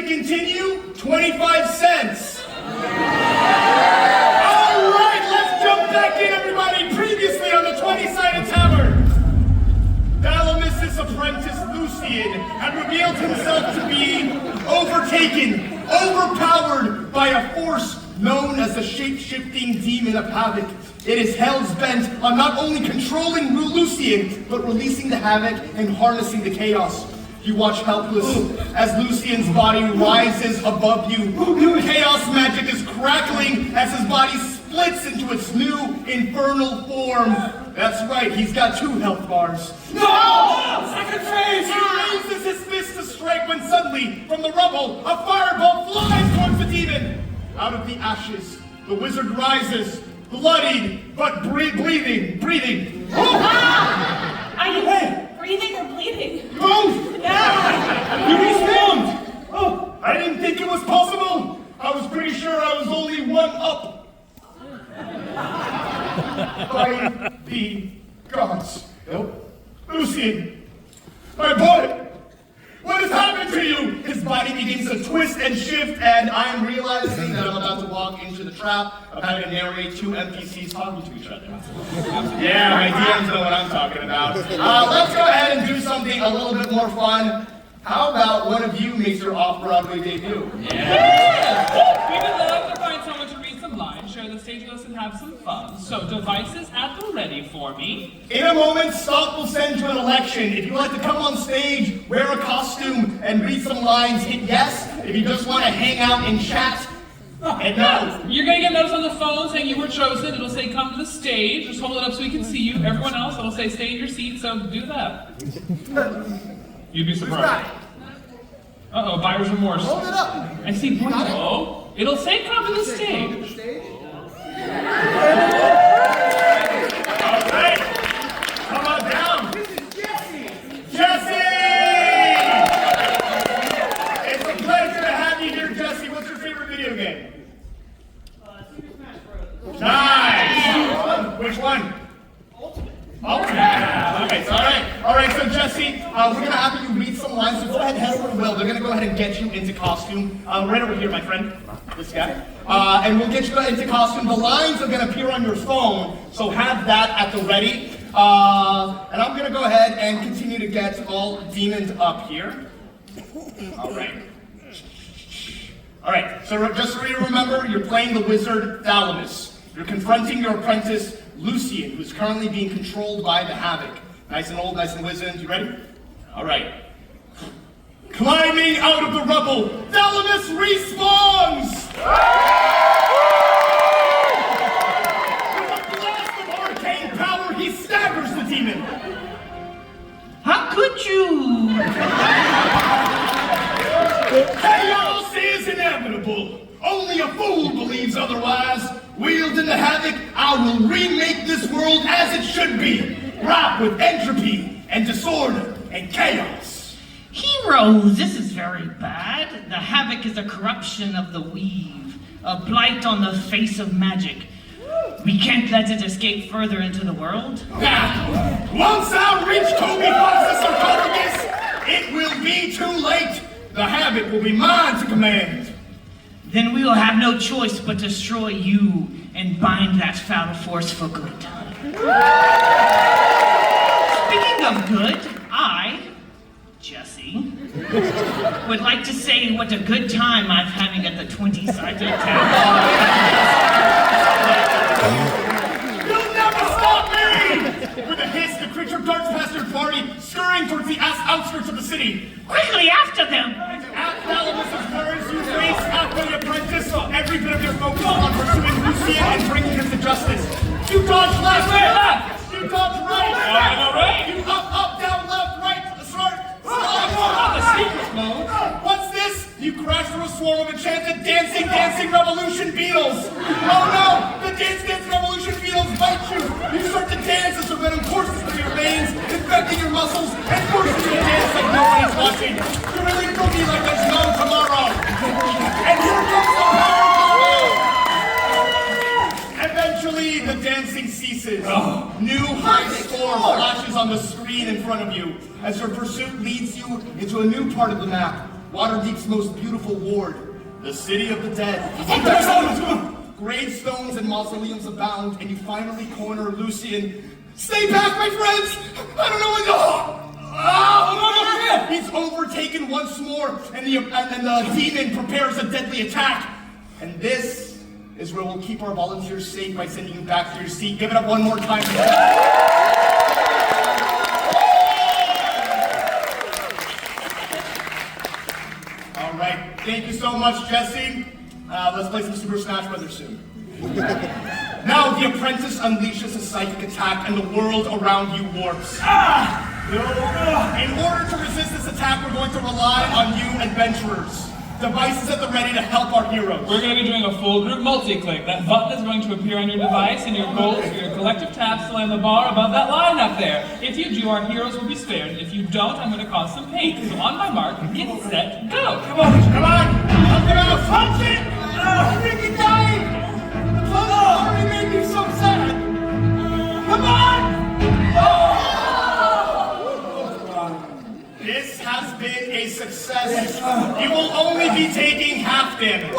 continue, 25 cents. All right, let's jump back in, everybody. Previously on the 20-sided Tavern, Salinas' apprentice Lucien had revealed himself to be overpowered by a force known as the shape-shifting demon of havoc. It is hell's bent on not only controlling Lucien, but releasing the havoc and harnessing the chaos. You watch helpless as Lucien's body rises above you. New chaos magic is crackling as his body splits into its new infernal form. That's right, he's got 2 health bars. No! Second phase! He raises his fist to strike when suddenly, from the rubble, a firebolt flies towards the demon. Out of the ashes, the wizard rises, bloodied, but breathing. Are you breathing or bleeding? Both! Yeah! You respawned! Oh, I didn't think it was possible. I was pretty sure I was only 1 up. By the gods. Nope. Lucien, my boy! What has happened to you? His body begins to twist and shift, and I am realizing that I'm about to walk into the trap of having to narrate 2 NPCs talking to each other. Yeah, my DMs know what I'm talking about. Let's go ahead and do something a little bit more fun. How about one of you makes your off-Broadway debut? Yeah! We would love to find someone to read some lines, share the stage with us, and have some fun. So, devices at the ready for me. In a moment, Stock will send you an election. If you'd like to come on stage, wear a costume, and read some lines, hit yes. If you just want to hang out and chat, and no. You're gonna get notice on the phone saying you were chosen. It'll say come to the stage. Just hold it up so we can see you. Everyone else, it'll say stay in your seat, so do that. You'd be surprised. Uh-oh, buyer's remorse. Hold it up. I see points. Oh, it'll say come to the stage. All right, come on down. This is Jesse. Jesse! It's a pleasure to have you here, Jesse. What's your favorite video game? Super Smash Bros. Nice! Which one? Ultimate. Okay, so all right, so Jesse, we're gonna have you read some lines, so go ahead and head over to Will. They're gonna go ahead and get you into costume. Right over here, my friend, this guy. And we'll get you into costume. The lines are gonna appear on your phone, so have that at the ready. And I'm gonna go ahead and continue to get all demoned up here. All right, so just so you remember, you're playing the wizard Salinas. You're confronting your apprentice, Lucien, who's currently being controlled by the havoc. Nice and old, nice and wizened. You ready? All right. Climbing out of the rubble, Salinas respawns! With a blast of arcane power, he staggers the demon. How could you? Chaos is inevitable. Only a fool believes otherwise. Wielding the havoc, I will remake this world as it should be. Wrapped with entropy and disorder and chaos. Heroes, this is very bad. The havoc is a corruption of the weave, a blight on the face of magic. We can't let it escape further into the world. Once I reach Toby Fox's sarcophagus, it will be too late. The havoc will be mine to command. Then we will have no choice but destroy you and bind that foul force for good. Speaking of good, I, Jesse, would like to say what a good time I'm having at the 20-sided Tavern. You'll never stop me! With a hiss, the creature darts past your party, scurrying towards the outskirts of the city. Quickly after them! At Salinas' words, you face after the apprentice, every bit of your focus on pursuing Lucien and bringing him to justice. You dodge left, you dodge right, you up, down, left, right, start. The secret mode. What's this? You crash through a swarm of enchanted dancing revolution beetles. Oh no, the dance revolution beetles bite you. You start to dance as the venom courses through your veins, infecting your muscles, and forcing you to dance like nobody's watching. You really boogie like there's no tomorrow. And here comes the power combo! Eventually, the dancing ceases. New high score flashes on the screen in front of you as your pursuit leads you into a new part of the map. Waterdeep's most beautiful ward, the City of the Dead. Gravestones and mausoleums abound, and you finally corner Lucian. Stay back, my friends! I don't know what He's overtaken once more, and the demon prepares a deadly attack. And this is where we'll keep our volunteers safe by sending you back to your seat. Give it up one more time. All right, thank you so much, Jesse. Let's play some Super Smash Brothers soon. Now the apprentice unleashes a psychic attack and the world around you warps. In order to resist this attack, we're going to rely on you adventurers. Devices at the ready to help our heroes. We're going to be doing a full group multi-click. That button is going to appear on your device, and your goal is for your collective taps to land the bar above that line up there. If you do, our heroes will be spared. If you don't, I'm going to cause some pain. So on my mark, get set, go! Come on! I'm gonna punch it! I'm freaking dying! The clothes already made me so sad! Come on! This has been a success. You will only be taking half damage.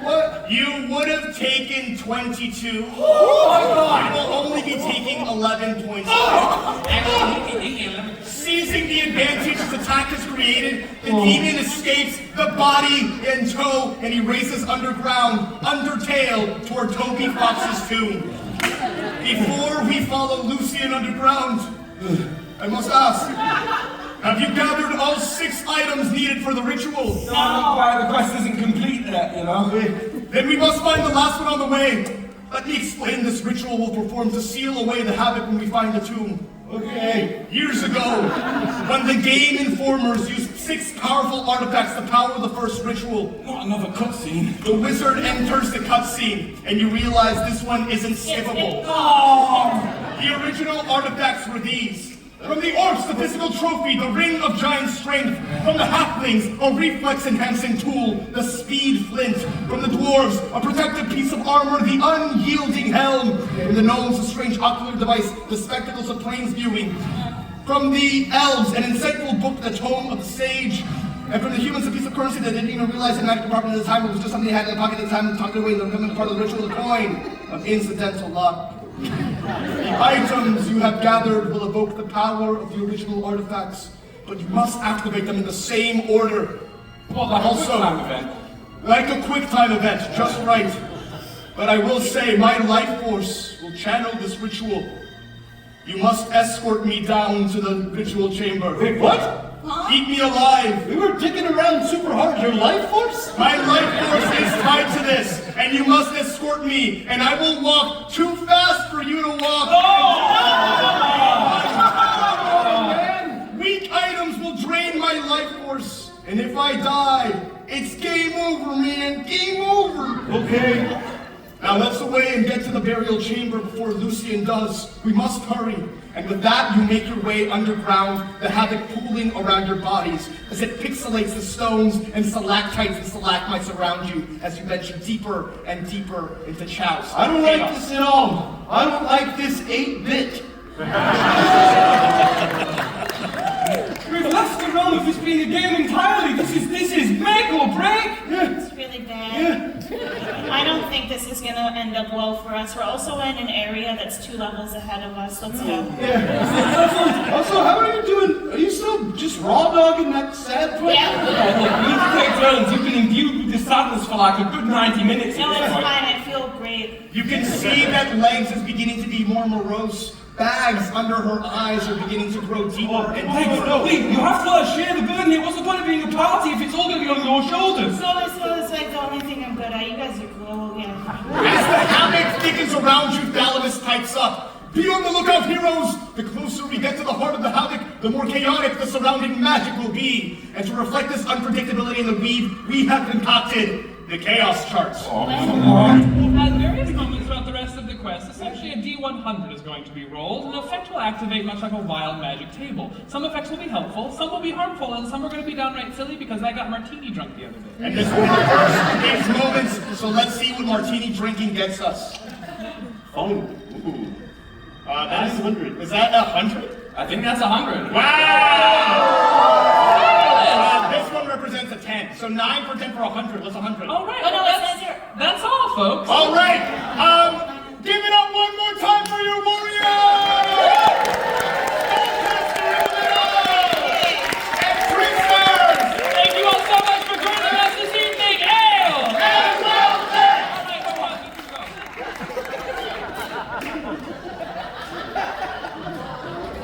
What? You would have taken 22. Oh my God! You will only be taking 11 points. Seizing the advantage his attack has created, the demon escapes, the body in tow, and he races underground, undertale, toward Toby Fox's tomb. Before we follow Lucian underground, I must ask, have you gathered all 6 items needed for the ritual? No, not quite. The quest isn't complete yet, you know? Then we must find the last one on the way. Let me explain this ritual we'll perform to seal away the havoc when we find the tomb. Okay. Years ago, when the game informers used 6 powerful artifacts to power the first ritual. Not another cutscene. The wizard enters the cutscene, and you realize this one isn't skippable. The original artifacts were these. From the orcs, the physical trophy, the ring of giant strength. From the halflings, a reflex-enhancing tool, the speed flint. From the dwarves, a protective piece of armor, the unyielding helm. From the gnomes, a strange ocular device, the spectacles of plains viewing. From the elves, an insightful book, the tome of the sage. And from the humans, a piece of currency that they didn't even realize the magic department at the time. It was just something they had in their pocket at the time and tucked it away and becoming part of the ritual, the coin of incidental luck. The items you have gathered will evoke the power of the original artifacts, but you must activate them in the same order. Well, like Also, a quick time event. Like a quick time event, just right. But I will say, my life force will channel this ritual. You must escort me down to the ritual chamber. Wait, what? Keep me alive. We were dicking around super hard. Your life force? My life force is tied to this, and you must escort me, and I will walk too fast for you to walk. Weak items will drain my life force, and if I die, it's game over, man. Game over. Okay. Now let's away and get to the burial chamber before Lucian does. We must hurry. And with that, you make your way underground, the havoc pooling around your bodies as it pixelates the stones and stalactites and stalagmites around you as you venture deeper and deeper into chaos. I don't like this at all. I don't like this 8-bit. We've left the realm of this being a game entirely. This is make or break. It's really bad. I don't think this is gonna end up well for us. We're also in an area that's 2 levels ahead of us. Let's go. Also, how are you doing? Are you still just raw dogging that sad place? Yeah. We need to take turns. You've been imbued with the sadness for like a good 90 minutes. No, it's fine. I feel great. You can see that Legs is beginning to be more morose. Bags under her eyes are beginning to grow deeper and deeper. No, wait, you have to share the burden here. What's the point of being a party if it's all going to be on your shoulders? So it's like the only thing I'm good at. You guys are cool. Yeah. As the havoc thickens around you, Thalamus pipes up. Be on the lookout, heroes! The closer we get to the heart of the havoc, the more chaotic the surrounding magic will be. And to reflect this unpredictability in the weave, we have concocted the chaos charts. At various moments throughout the rest of the quest, essentially a D100 is going to be rolled, and an effect will activate much like a wild magic table. Some effects will be helpful, some will be harmful, and some are going to be downright silly because I got martini drunk the other day. And this will be the first of these moments, so let's see what martini drinking gets us. Oh, ooh. That is 100. Is that 100? I think that's 100. Wow! This one represents a 10. So 9 for 10 for 100. What's 100? All right. Oh, no, well, it says here. that's all, folks. All right. Give it up one more time for your warriors! And Tricksters! Thank you all so much for joining us this evening. Ale! And well done! All right, go on, you can go.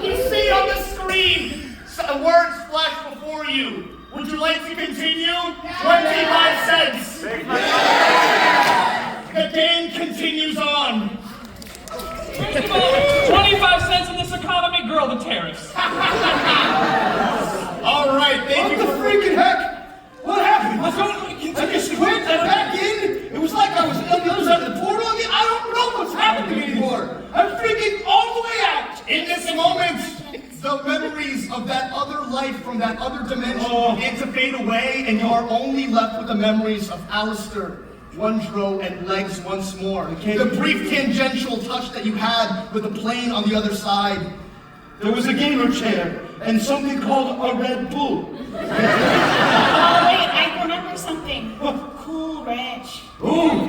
You see on the screen, words flash before you. Would you like to continue? 25 cents. The game continues on. First of all, 25 cents in this economy, girl, the tariffs. All right, thank you for freaking heck? What happened? I just quit and back in. It was like I was on the other side of the portal. I don't know what's happening anymore. I'm freaking all the way out. In this moment, the memories of that other life from that other dimension begin to fade away, and you are only left with the memories of Alistair, Wondro, and Legs once more. The brief tangential touch that you had with the plane on the other side. There was a gamer chair and something called a Red Bull. Oh, wait, I remember something. Cool Ranch. Oh,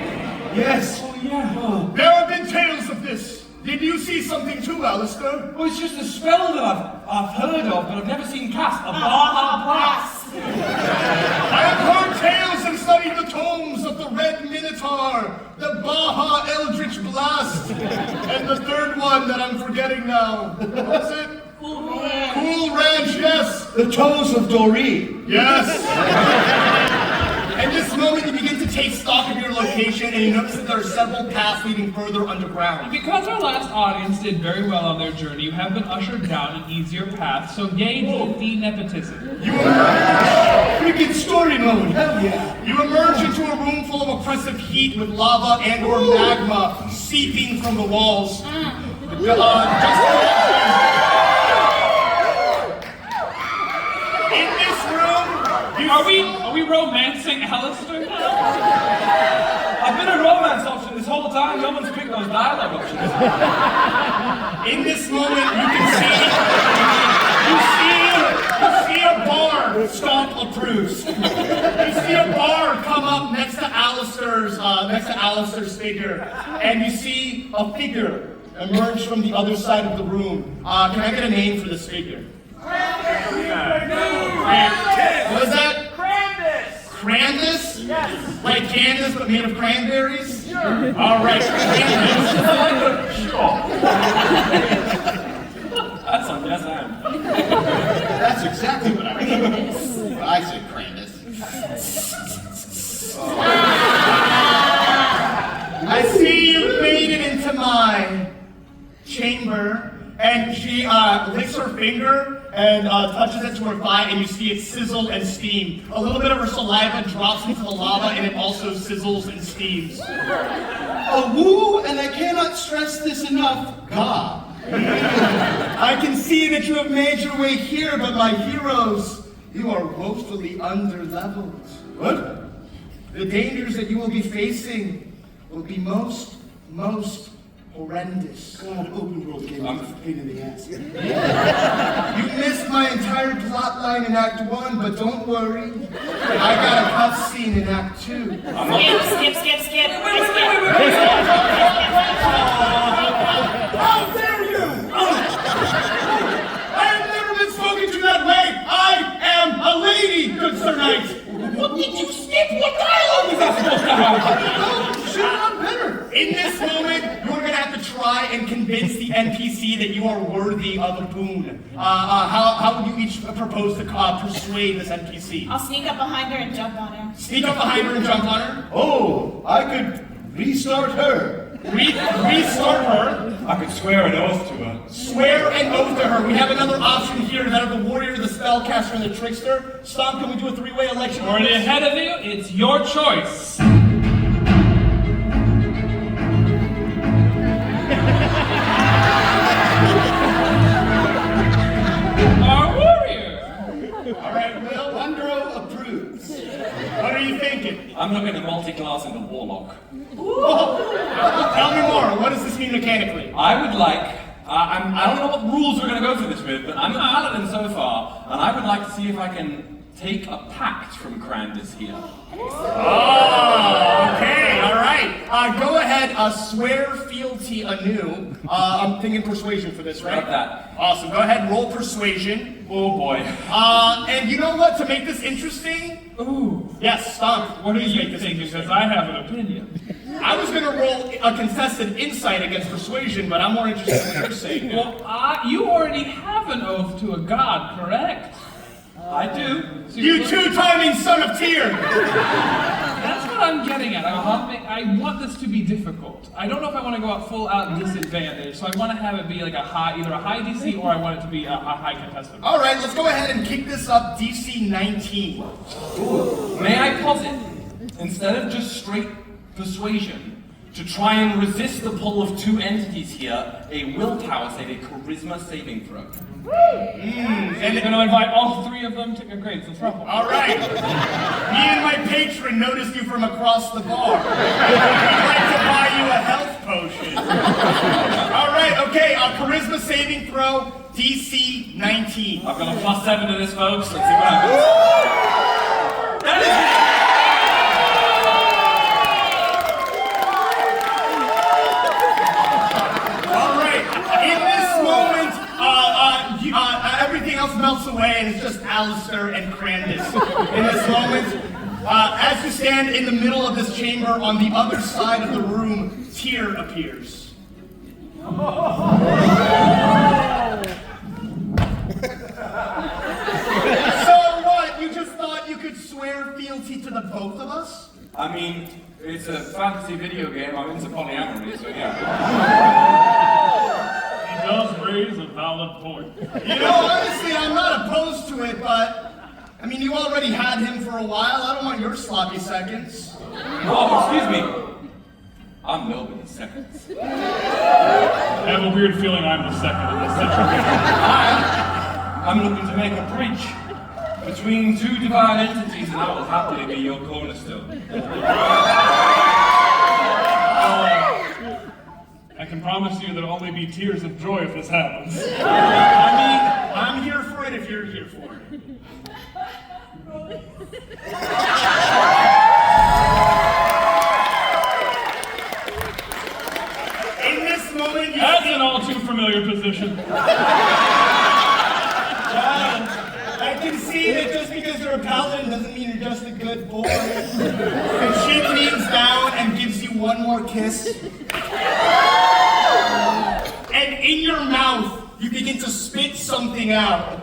yes. Oh, yeah. There have been tales of this. Did you see something too, Alistair? Well, it's just a spell that I've heard of, but I've never seen cast. A Baja Blast. I have heard tales and studied the tomes of the Red Minotaur, the Baja Eldritch Blast, and the third one that I'm forgetting now. What was it? Cool Ranch. Cool Ranch, yes. The Toes of Doreen. Yes. At this moment, you begin to take stock of your location, and you notice that there are several paths leading further underground. Because our last audience did very well on their journey, you have been ushered down an easier path, so yay the nepotism. Freaking story mode. Hell yeah. You emerge into a room full of oppressive heat with lava and or magma seeping from the walls. In this room, Are we romancing Alistair now? I've been a romance option this whole time. No one's picked those dialogue options. in this moment, you can see a bar. Stomp approves. You see a bar come up next to Alistair's figure, and you see a figure emerge from the other side of the room. Can I get a name for this figure? What is that? Crandus? Yes. Like Candace, but made of cranberries? Sure. All right, Crandus. Sure. That's on yes and. That's exactly what I mean. I said Crandus. I see you made it into my chamber, and she licks her finger and touches it to her thigh, and you see it sizzle and steam. A little bit of her saliva drops into the lava, and it also sizzles and steams. A woo, and I cannot stress this enough, God. I can see that you have made your way here, but my heroes, you are woefully under-leveled. What? The dangers that you will be facing will be most horrendous. God, open world game, I'm a pain in the ass. You missed my entire plot line in Act 1, but don't worry. I got a cutscene in Act 2. Skip. How dare you! I have never been spoken to that way! I am a lady, good Sir Knight! What did you skip? What dialogue was that supposed to have? No, should have done better! In this moment, you're gonna have to try and convince the NPC that you are worthy of a boon. How would you each propose to persuade this NPC? I'll sneak up behind her and jump on her. Sneak up behind her and jump on her? Oh, I could restart her. Restart her. I could swear an oath to her. Swear an oath to her. We have another option here, that of the warrior, the spellcaster, and the trickster. Stomp, can we do a three-way election? Already ahead of you, it's your choice. Our warrior. All right, Will. Wondro approves. What are you thinking? I'm looking at multi-class into Warlock. Tell me more. What does this mean mechanically? I would like I don't know what rules we're going to go through this with, but I'm a paladin so far, and I would like to see if I can take a pact from Crandis here. Oh, okay, all right. Go ahead, swear fealty anew. I'm thinking persuasion for this, right? Got that. Awesome. Go ahead, roll persuasion. Oh boy. And you know what? To make this interesting. Ooh. Yes, Stomp. What do Please you make this think? interesting. Because I have an opinion. I was gonna roll a contested insight against persuasion, but I'm more interested in what you're saying. Well, you already have an oath to a god, correct? I do. So You two-timing son of Tyr! That's what I'm getting at. I want this to be difficult. I don't know if I want to go out full out disadvantage, so I want to have it be like either a high DC or I want it to be a high contested. All right, let's go ahead and kick this up DC 19. Ooh. May I posit, instead of just straight persuasion, to try and resist the pull of two entities here, a willpower save, a charisma saving throw. And you're going to invite all three of them to... Great, let's roll. All right. Me and my patron noticed you from across the bar. We'd like to buy you a health potion. All right, okay, charisma saving throw, DC 19. I've got a +7 to this, folks. Let's see what happens. That is... Everything else melts away and it's just Alistair and Crandis. In this moment, as you stand in the middle of this chamber, on the other side of the room, Tyr appears. So what? You just thought you could swear fealty to the both of us? I mean, it's a fantasy video game. I'm into polyamory, so yeah. He does raise a valid point. You know, honestly, I'm not opposed to it, but I mean, you already had him for a while. I don't want your sloppy seconds. Oh, excuse me. I'm nobody's seconds. I have a weird feeling I'm the second in this situation. I'm looking to make a bridge between two divine entities, and I will happily be your cornerstone. I can promise you there'll only be tears of joy if this happens. I mean, I'm here for it if you're here for it. In this moment, you That's an all too familiar position. I can see that just because you're a paladin doesn't mean you're just a good boy. And she leans down and gives you one more kiss. And in your mouth, you begin to spit something out.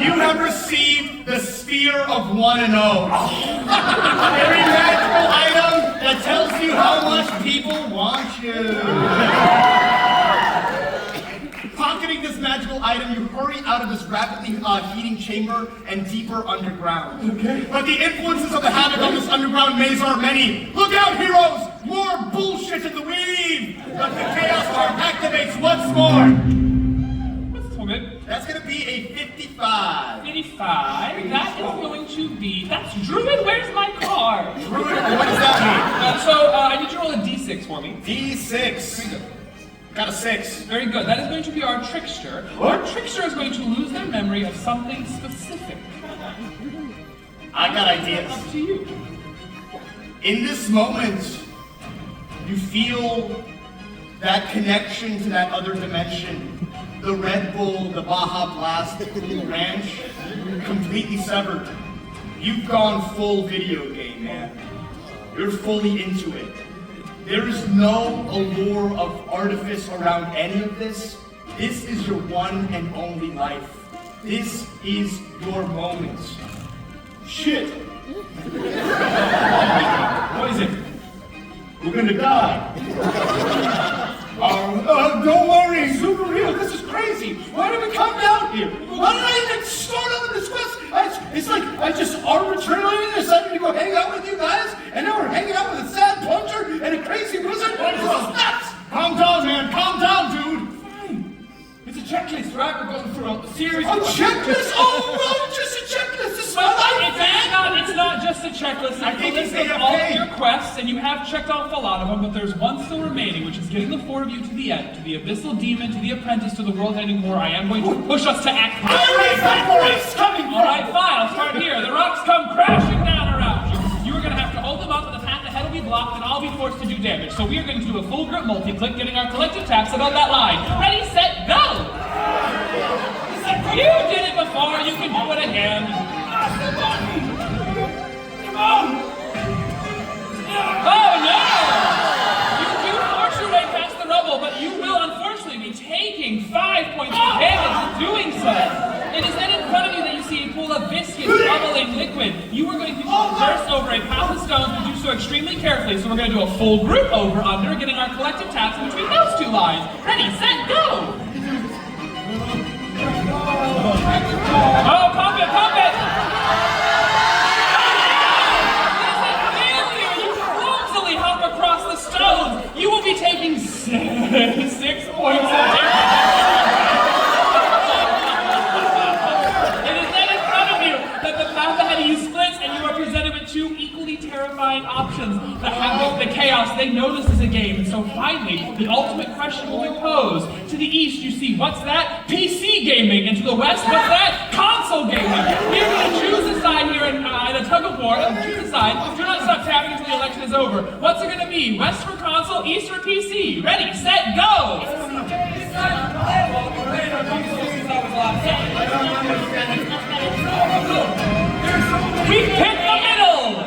You have received the Sphere of 1 and 0. A very magical item that tells you how much people want you. Pocketing this magical item, you hurry out of this rapidly heating chamber and deeper underground. Okay. But the influences of the havoc on this underground maze are many. Look out, heroes! More bullshit in the weave! But the chaos arm activates once more. That's gonna be a 55. 55. That is going to be... That's Druid, where's my card? Druid, what does that I need you to roll a d6 for me. mean? D6. Got a 6. Very good. That is going to be our Trickster. Our Trickster is going to lose their memory of something specific. I got ideas. Up to you. In this moment, you feel that connection to that other dimension. The Red Bull, the Baja Blast, the Cool Ranch, completely severed. You've gone full video game, man. You're fully into it. There is no allure of artifice around any of this. This is your one and only life. This is your moment. Shit. What is it? We're gonna die. Don't worry, super real. This is crazy. Why did we come down here? Why did I even start on this quest? It's like I just arbitrarily decided to go hang out with you guys, and now we're hanging out with a sad plunger and a crazy wizard. This is nuts. Calm down, man. Calm down, dude. Fine. It's a checklist, right? We're going through a series A checklist? Oh, well, just a checklist. It's my life, man. It's not just just a checklist. I It's a think list it's of all of AFK. your quests, and you have checked off a lot of them, but there's one still remaining, which is getting the four of you to the end, to the Abyssal Demon, to the Apprentice, to the World-Ending War. I am going to push us to Act 3. Where's coming from? All right, fine. I'll start here. The rocks come crashing down around you. You are going to have to hold them up, and the path ahead will be blocked, and I'll be forced to do damage. So we are going to do a full group multi-click, getting our collective taps above that line. Ready, set, go! You did it before. You can do it again. Come on! Oh no! You do force your way past the rubble, but you will unfortunately be taking 5 points of damage doing so. It is then in front of you that you see a pool of viscous, bubbling liquid. You are going to traverse over a path of stones, but do so extremely carefully. So we're going to do a full group over under, getting our collective taps in between those two lines. Ready, set, go! Oh, pump it, pump it! Across the stones, you will be taking 6 points of damage. It is then in front of you that the path ahead of you splits, and you are presented with two equally terrifying options. The havoc, the chaos, they know this is a game, and so finally, the ultimate question will be posed. To the east, you see, what's that? PC gaming, and to the west, what's that? Console gaming. You're going to choose a side here in a tug of war, choose a side. Do not stop tapping until the election is over. What's it going to be? West for console, east for PC. Ready, set, go! We picked the middle!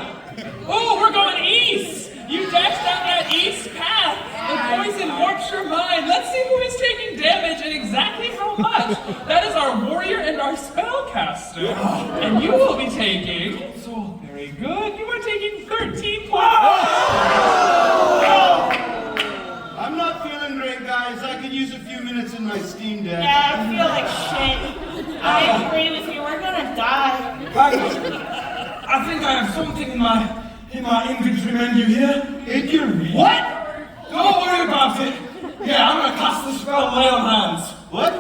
Oh, we're going east! You dashed down that east path. The poison warps your mind. Let's see who is taking damage and exactly how much. That is our warrior and our spellcaster. And you will be taking... So, very good. You are taking 13 points. I'm not feeling great, guys. I could use a few minutes in my Steam Deck. Yeah, I feel like shit. I agree with you. We're gonna die. I think I have something in my inventory menu here. In your what? Don't worry about it. Yeah, I'm gonna cast the spell Lay on Hands. What?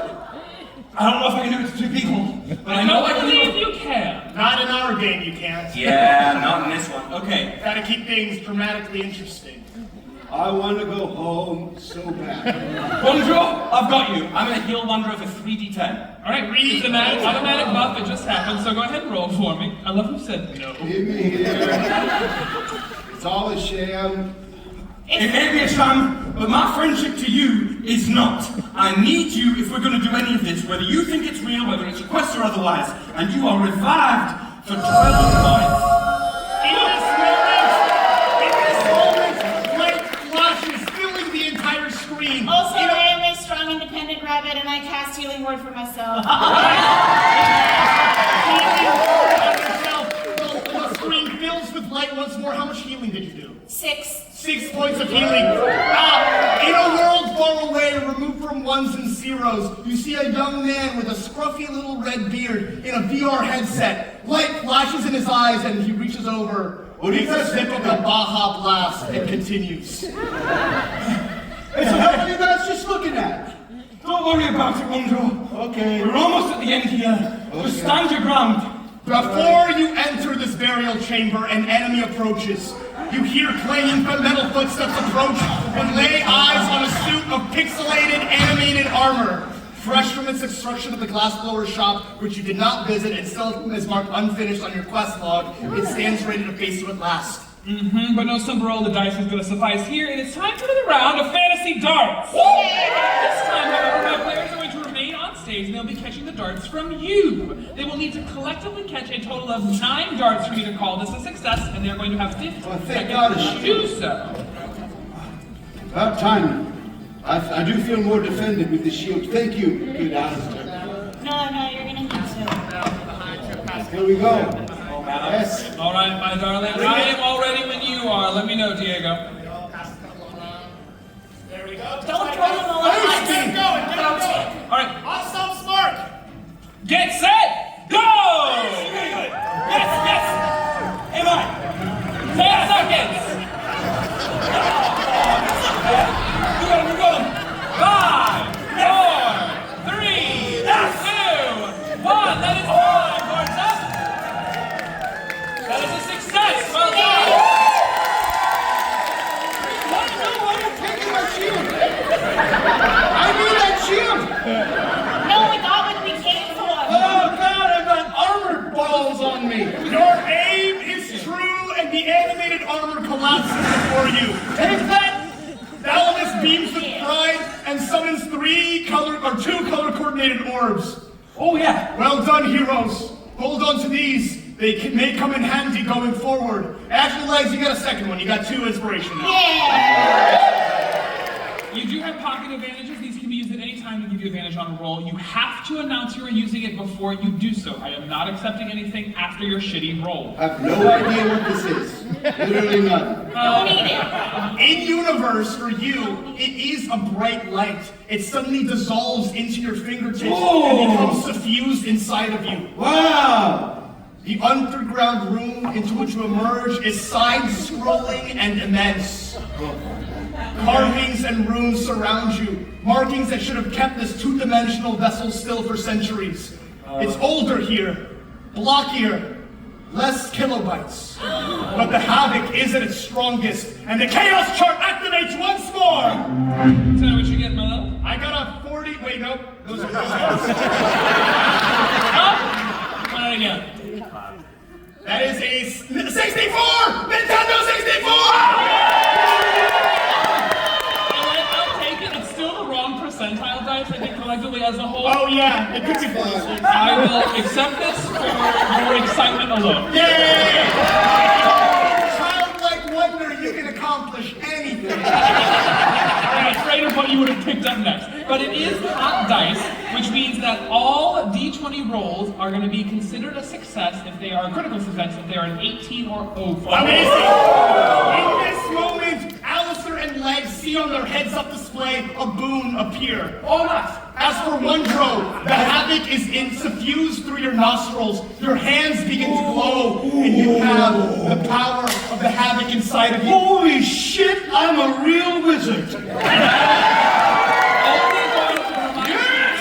I don't know if I can do it to two people, but I know I can do believe it. you can. Not in our game, you can't. Yeah, not in this one. Okay. Gotta keep things dramatically interesting. I want to go home so bad. Wondro, I've got you. I'm gonna heal Wondro for 3d10. All right, it's an automatic buff. It just happened, so go ahead and roll for me. I love who said no. Leave me here. It's all a sham. It's- It may be a sham, but my friendship to you is not. I need you if we're going to do any of this, whether you think it's real, whether it's a quest or otherwise, and you are revived for 12 points. In this moment, light flashes filling the entire screen. Also, You know- I am a strong, independent rabbit, and I cast Healing Word for myself. The screen fills with light once more. How much healing did you do? 6. 6 points of healing. In a world far away, removed from ones and zeros, you see a young man with a scruffy little red beard in a VR headset. Light flashes in his eyes, and he reaches over, takes a sip of the Baja Blast, and continues. Hey, so what are you guys just looking at? Don't worry about it, Wondro. Okay. We're almost at the end here. Just stand your ground. Before you enter this burial chamber, an enemy approaches. You hear clanging metal footsteps approach and lay eyes on a suit of pixelated, animated armor. Fresh from its extraction at the glassblower shop, which you did not visit and still is marked unfinished on your quest log, it stands ready to face you at last. But no simple roll of the dice is going to suffice here, and it's time for the round of fantasy darts. This time, however, my players are going to remain on stage, and they'll be catching the darts from you. They will need to collectively catch a total of 9 darts for me to call this a success, and they're going to have 50 thank God seconds it's to do so. About time. I do feel more defended with the shield. Thank you, good Alistair. No, you're gonna need to. Here we go. Yes. All right, my darling, I am all ready when you are. Let me know, Diego. There we go. Don't throw them all at Get once. it going, get it going. All right, Awesome smart. get set, go! Yes. Am I? 10 seconds. We got him. 5, 4, 3, 2, 1. That is time, boards up. That is a success. armor collapses before you. Take that! Salinas beams with pride and summons two color-coordinated orbs. Oh yeah. Well done, heroes. Hold on to these. May come in handy going forward. Actually, Legs, you got a second one. You got 2 inspiration now. You do have pocket advantages. These can be used at any time to give you advantage on a roll. You have to announce you are using it before you do so. I am not accepting anything after your shitty roll. I have no idea what this is. Literally none. Don't eat it. In universe, for you, it is a bright light. It suddenly dissolves into your fingertips and becomes suffused inside of you. Wow! The underground room into which you emerge is side-scrolling and immense. Carvings and runes surround you, markings that should have kept this two-dimensional vessel still for centuries. It's older here, blockier, less kilobytes. But the havoc is at its strongest, and the chaos chart activates once more! So what you get, Malave? I got a 40, wait, nope, those are Try it again. That is a 64! Nintendo 64! I'll take it. It's still the wrong percentile dice, I think, collectively as a whole. Oh yeah, it could be fun. I will accept this for your excitement alone. Yay! Childlike wonder you can accomplish anything. I'm afraid of what you would have picked up next. But it is hot dice, which means that all D20 rolls are going to be considered a success if they are a critical success, if they are an 18 or over. Amazing! In this moment, Alistair and Legs see on their heads-up display a boon appear. Oh nice. As for Wondro, the havoc is suffused through your nostrils. Your hands begin to glow, and you have the power of the havoc inside of you. Holy shit, I'm a real wizard.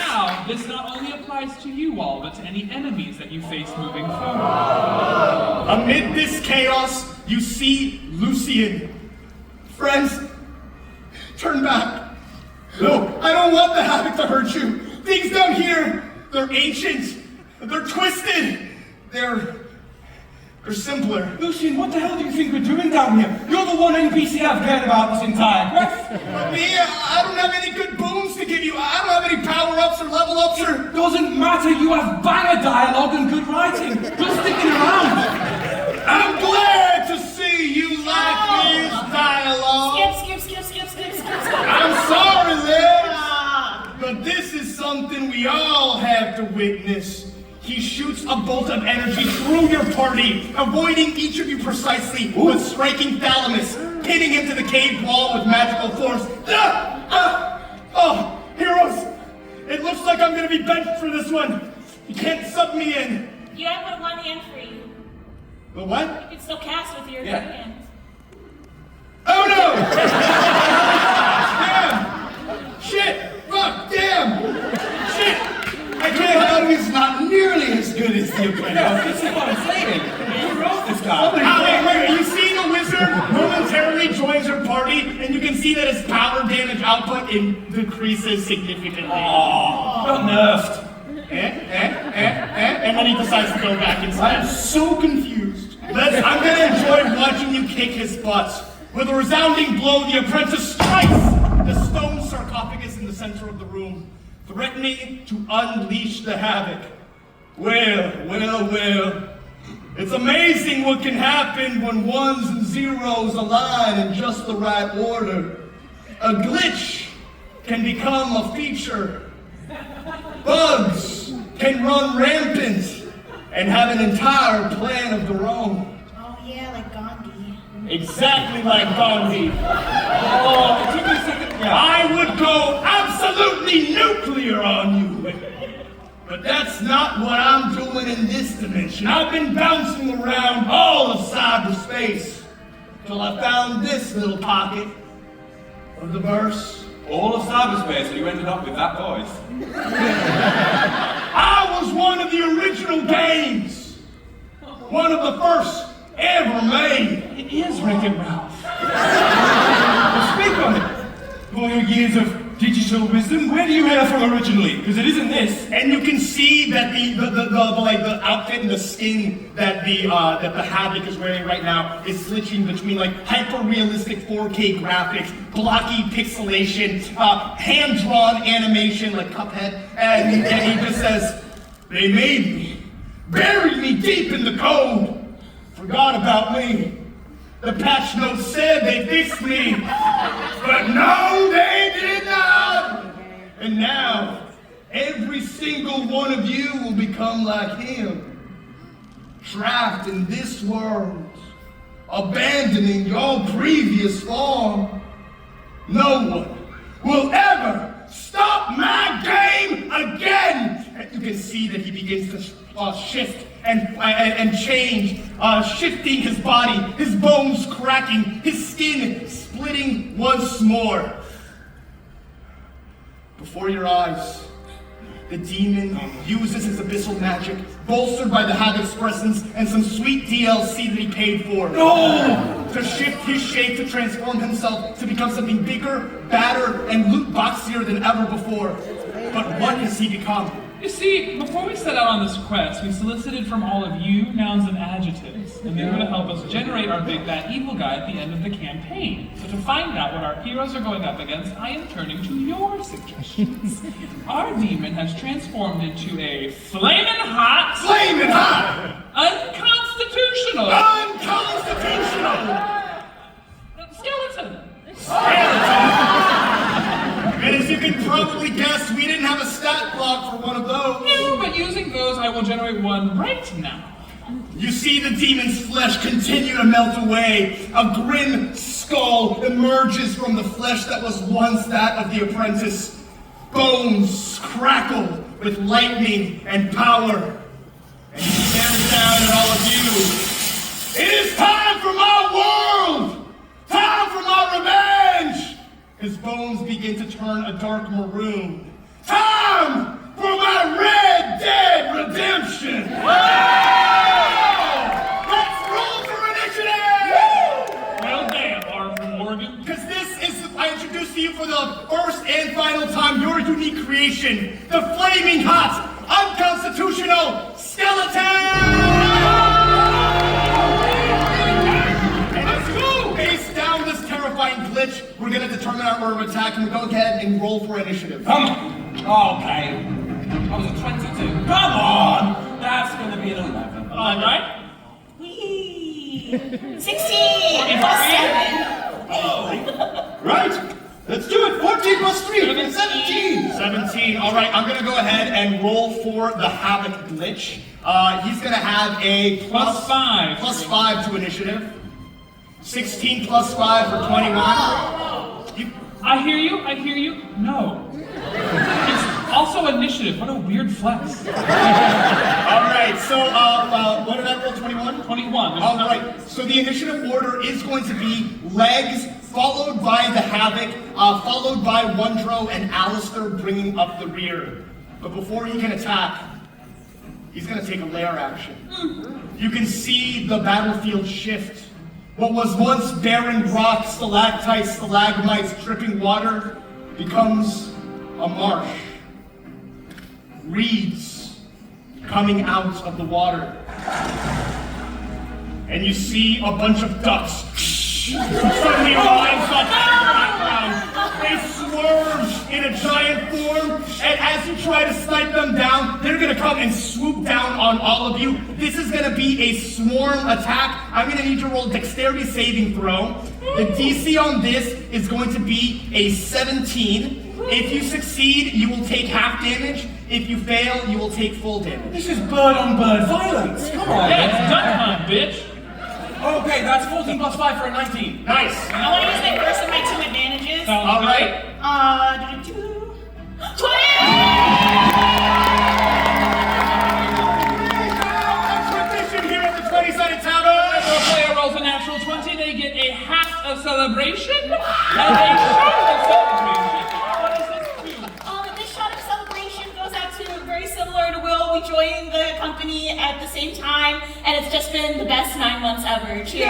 Now, this not only applies to you all, but to any enemies that you face moving forward. Amid this chaos, you see Lucian. Friends, turn back. No, I don't want the havoc to hurt you. Things down here, they're ancient. They're twisted. They're simpler. Lucian, what the hell do you think we're doing down here? You're the one NPC I've cared about this entire quest. But me, I don't have any good boons to give you. I don't have any power-ups or level-ups or... Doesn't matter, you have banger dialogue and good writing. Just sticking around. I'm glad to see you like this dialogue. Skip. I'm sorry, Liz, but this is something we all have to witness. He shoots a bolt of energy through your party, avoiding each of you precisely, but striking Thalamus, pinning him to the cave wall with magical force. Oh, heroes, it looks like I'm gonna be benched for this one. You can't sub me in. You have one hand free. The what? You can still cast with your hand. Oh no! Damn! Shit! Fuck! Damn! Shit! I can't help It's not nearly as good as the apprentice. This is what I'm saying. Who wrote this guy? wait, you see the wizard momentarily joins your party, and you can see that his power damage output decreases significantly. Got nerfed. And then he decides to go back inside. I'm so confused. I'm gonna enjoy watching you kick his butt. With a resounding blow, the apprentice strikes the stone sarcophagus in the center of the room, threatening to unleash the havoc. Well. It's amazing what can happen when ones and zeros align in just the right order. A glitch can become a feature. Bugs can run rampant and have an entire plan of their own. Oh yeah, like Gandhi. Exactly like Gandhi. Oh, it took me a second. I would go absolutely nuclear on you. But that's not what I'm doing in this dimension. I've been bouncing around all of cyberspace till I found this little pocket of the verse. All of cyberspace, and you ended up with that voice. I was one of the original games. One of the first ever made. It is Rick and Ralph. Speak on it. All your years of digital wisdom. Where do you hail from originally? Because it isn't this. And you can see that the outfit and the skin that the Havoc is wearing right now is switching between like hyper-realistic 4K graphics, blocky pixelation, hand-drawn animation like Cuphead, and he just says, "They made me, buried me deep in the code, forgot about me. The patch notes said they fixed me, but no, they did not. And now, every single one of you will become like him, trapped in this world, abandoning your previous form. No one will ever stop my game again." And you can see that he begins to shift and change, shifting his body, his bones cracking, his skin splitting once more. Before your eyes, the demon uses his abyssal magic, bolstered by the Havoc's presence and some sweet DLC that he paid for. No! To shift his shape to transform himself to become something bigger, badder, and loot boxier than ever before. But what has he become? You see, before we set out on this quest, we solicited from all of you nouns and adjectives, and they were to help us generate our big bad evil guy at the end of the campaign. So to find out what our heroes are going up against, I am turning to your suggestions. Our demon has transformed into a flamin' hot, unconstitutional skeleton. And as you can probably guess, we didn't have a stat block for one of those. No, but using those, I will generate one right now. You see the demon's flesh continue to melt away. A grim skull emerges from the flesh that was once that of the apprentice. Bones crackle with lightning and power. And he stares down at all of you. It is time for my world! Time for my revenge! His bones begin to turn a dark maroon. Time for my Red Dead redemption! Let's roll for initiative! Well, damn, Arthur Morgan. Because this is, I introduce to you for the first and final time, your unique creation, the flaming hot, unconstitutional skeleton! Face down this terrifying glitch, we're gonna determine our order of attack, and we go ahead and roll for initiative. Come on. Okay. I was a 22. Come on! That's gonna be an 11. All right. Whee! 16 plus 7. Right? Let's do it. 14 plus 3. 17. 17. All right, I'm gonna go ahead and roll for the Havoc glitch. He's gonna have a Plus 5. plus 5 to initiative. 16 plus 5 for 21. I hear you. No. It's also initiative. What a weird flex. All right, so what did I roll? 21? 21. All right, so the initiative order is going to be Legs, followed by the Havoc, followed by Wondro and Alistair bringing up the rear. But before he can attack, he's going to take a lair action. You can see the battlefield shift. What was once barren rock, stalactites, stalagmites, dripping water becomes a marsh. Reeds coming out of the water. And you see a bunch of ducks suddenly rise up out of the background. They swerve in a giant form, and as you try to snipe them down, they're gonna come and swoop down on all of you. This is gonna be a swarm attack. I'm gonna need you to roll dexterity saving throw. The DC on this is going to be a 17. If you succeed, you will take half damage. If you fail, you will take full damage. This is bird on bird violence. Come on. Yeah, it's duck hunt, bitch. Okay, that's 14 plus 5 for a 19. Nice. I want to use my first of my 2 advantages. All right. 20! Tradition here at the 20-sided tavern. If a player rolls a natural 20, they get a half of celebration and a shot of celebration. What does this do? This shot of celebration goes out to very similar to Will. We joined the company at the same time, and it's just been the best 9 months ever. Cheers!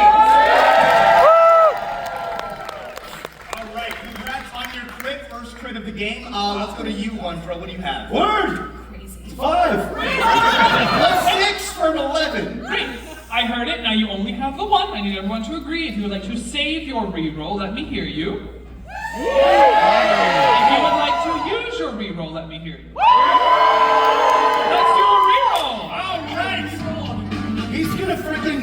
All right, congrats on your crit, first crit of the game. Let's go to you, Wondro. What do you have? Word! Crazy. 5. Plus 6 for an 11. Great. I heard it. Now you only have the 1. I need everyone to agree. If you would like to save your reroll, let me hear you. If you would like to use your reroll, let me hear you. Let's do a reroll. All right. He's gonna freaking.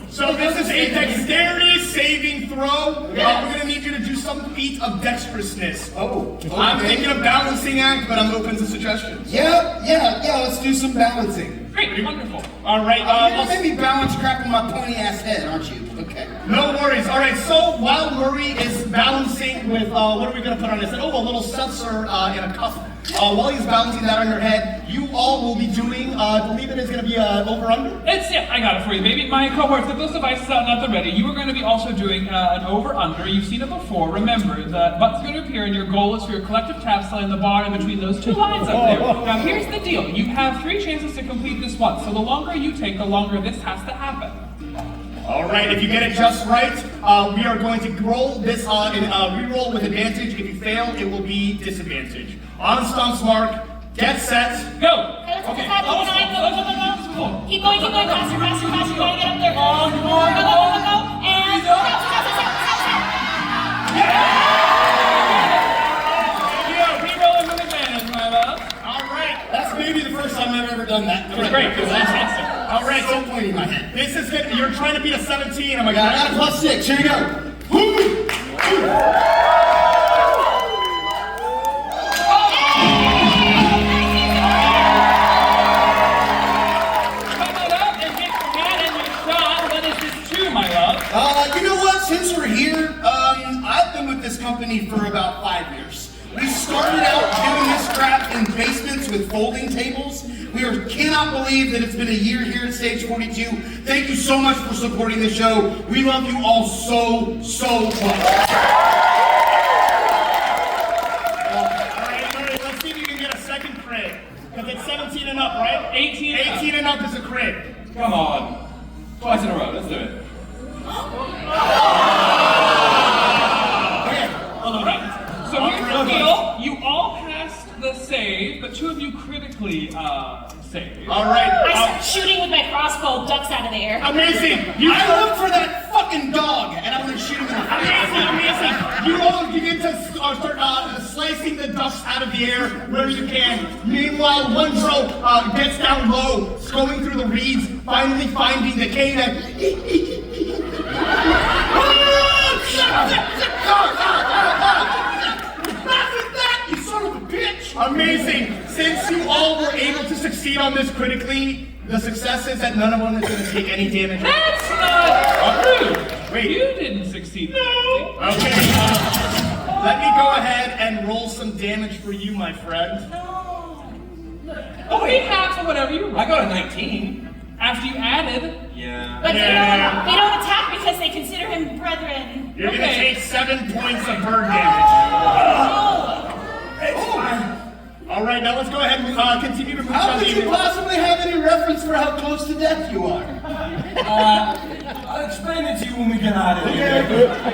So this is a dexterity saving throw. We're gonna need you to do some feat of dexterousness. Oh, okay. I'm thinking of balancing act, but I'm open to suggestions. Yeah, let's do some balancing. Great. Wonderful. All right. You're gonna make me balance crap on my pointy ass head, aren't you? Okay. No worries. All right. So while Murray is balancing with what are we gonna put on his head? Oh, a little seltzer in a cup. While he's balancing that on your head, you all will be doing. I believe it is gonna be over under. I got it for you, baby. My cohorts, get those devices out and at the ready. You are going to be also doing an over-under. You've seen it before. Remember, the button's going to appear, and your goal is for your collective taps to land the bar in between those 2 lines up there. Now, here's the deal. You have 3 chances to complete this once, so the longer you take, the longer this has to happen. All right. If you get it just right, we are going to roll this re-roll with advantage. If you fail, it will be disadvantage. On Stomp's mark, get set, Go! Okay. Go. Keep going, faster. You gotta get up there. Go. And Yeah, re-rolling with advantage, my love. All right. That's maybe the first time I've ever done that. It's great. It's fantastic. All right. So pointy in my head. This is good. You're trying to beat a 17. Am I I got a plus 6. Here you go. Woo! You know what? Since we're here, I've been with this company for about 5 years. We started out doing this crap in basements with folding tables. Cannot believe that it's been a year here at Stage 42. Thank you so much for supporting the show. We love you all so much. All right, Murray, let's see if you can get a second crit. Because it's 17 and up, right? 18 and up is a crit. Come on. Twice in a row. Let's do it. So here's the deal. You all passed the save, but 2 of you critically saved. All right. I start shooting with my crossbow, ducks out of the air. Amazing. I look for that fucking dog, and I'm gonna shoot him in the face. Amazing. You all begin to start slicing the dust out of the air where you can. Meanwhile, Wondro gets down low, going through the reeds, finally finding the cave that... You son of a bitch! Amazing. Since you all were able to succeed on this critically, the success is that none of them is going to take any damage. That's not true. Wait. You didn't succeed. No. Okay. Let me go ahead and roll some damage for you, my friend. Oh, he half or whatever you roll. I got a 19. After you added. Yeah. But they don't attack because they consider him brethren. You're going to take 7 points of bird damage. All right, now let's go ahead and continue to move How on. could you possibly have any reference for how close to death you are? I'll explain it to you when we get out of here.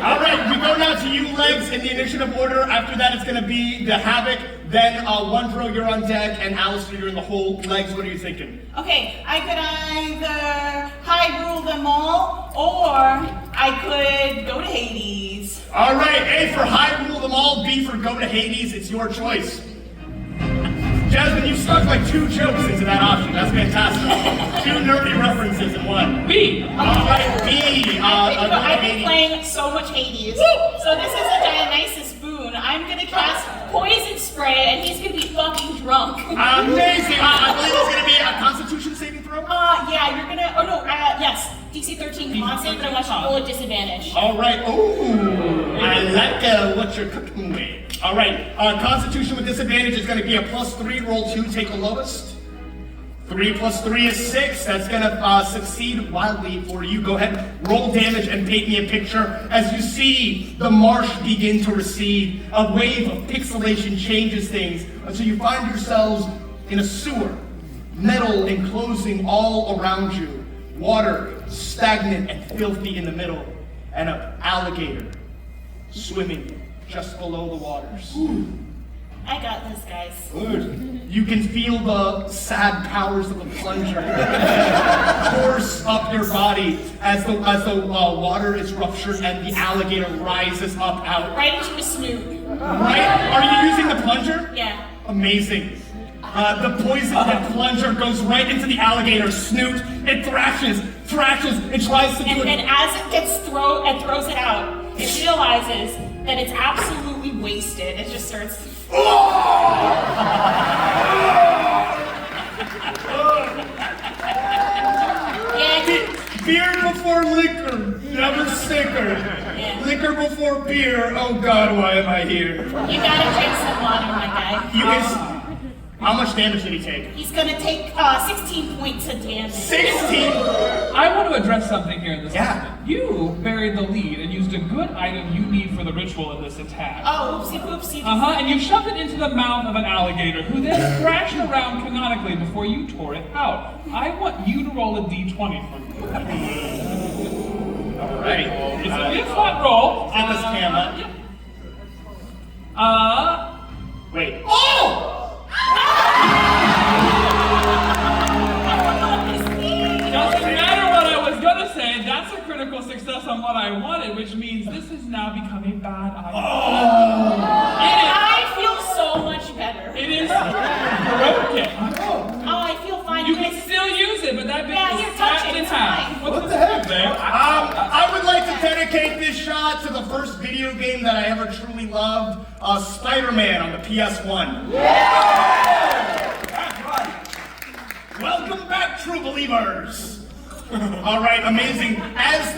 All right, we go now to you, Legs, in the initiative order. After that, it's going to be the Havoc. Then Wondro, you're on deck, and Alistair, you're in the hold. Legs, what are you thinking? Okay, I could either high rule them all, or I could go to Hades. All right, A for high rule them all, B for go to Hades. It's your choice. Jasmin, you stuck like 2 jokes into that option. That's fantastic. 2 nerdy references in one. B. All right, B. I've been playing so much Hades. So this is a Dionysus boon. I'm gonna cast poison spray, and he's gonna be fucking drunk. Amazing. I believe it's gonna be a Constitution saving throw. Yeah, you're gonna. Oh no, yes, DC 13 con save, but I want you to roll at disadvantage. All right. Ooh, I like what you're cooking with. All right. Constitution with disadvantage is going to be a +3. Roll 2. Take the lowest. 3 + 3 is 6. That's going to succeed wildly for you. Go ahead, roll damage, and paint me a picture. As you see the marsh begin to recede, a wave of pixelation changes things until you find yourselves in a sewer, metal enclosing all around you, water stagnant and filthy in the middle, and an alligator swimming just below the waters. I got this, guys. You can feel the sad powers of the plunger course up your body as the water is ruptured and the alligator rises up out. Right into his snoot. Right? Are you using the plunger? Yeah. Amazing. The poison that plunger goes right into the alligator's snoot. It thrashes, it tries to do it. And as it gets throws it out, it realizes that it's absolutely wasted. It just starts. Beer before liquor, never sicker. Yeah. Liquor before beer. Oh God, why am I here? You gotta drink some water, my guy. How much damage did he take? He's gonna take 16 points of damage. 16. I want to address something here in this Yeah. moment. You buried the lead and used a good item you need for the ritual in this attack. Oh, whoopsie poopsie. And you shoved it into the mouth of an alligator, who then thrashed around canonically before you tore it out. I want you to roll a d20 for me. Alright. It's gonna be a flat roll. At this camera. Wait. Oh! Doesn't matter what I was gonna say, that's a critical success on what I wanted, which means this has now become a bad idea. I feel so much better. It is broken. Oh, I feel fine. You can still use it, but that bit Yeah, is here, touch snapped it, in it's half. fine. What the heck, man? I would like to dedicate this shot to the first video game that I ever truly loved, Spider-Man on the PS1. That's right. Welcome back, true believers. All right, amazing. As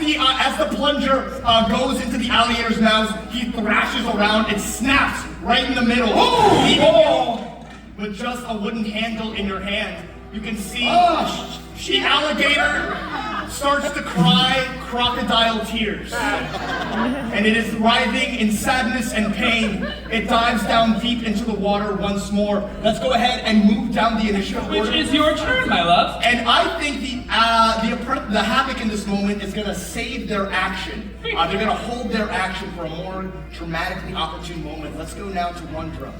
the plunger goes into the alligator's mouth, he thrashes around. It snaps right in the middle, leaving you with just a wooden handle in your hand. You can see the alligator starts to cry crocodile tears. And it is writhing in sadness and pain. It dives down deep into the water once more. Let's go ahead and move down the initiative order. Which is your turn, my love. And I think the Havoc in this moment is going to save their action. They're going to hold their action for a more dramatically opportune moment. Let's go now to Wondra.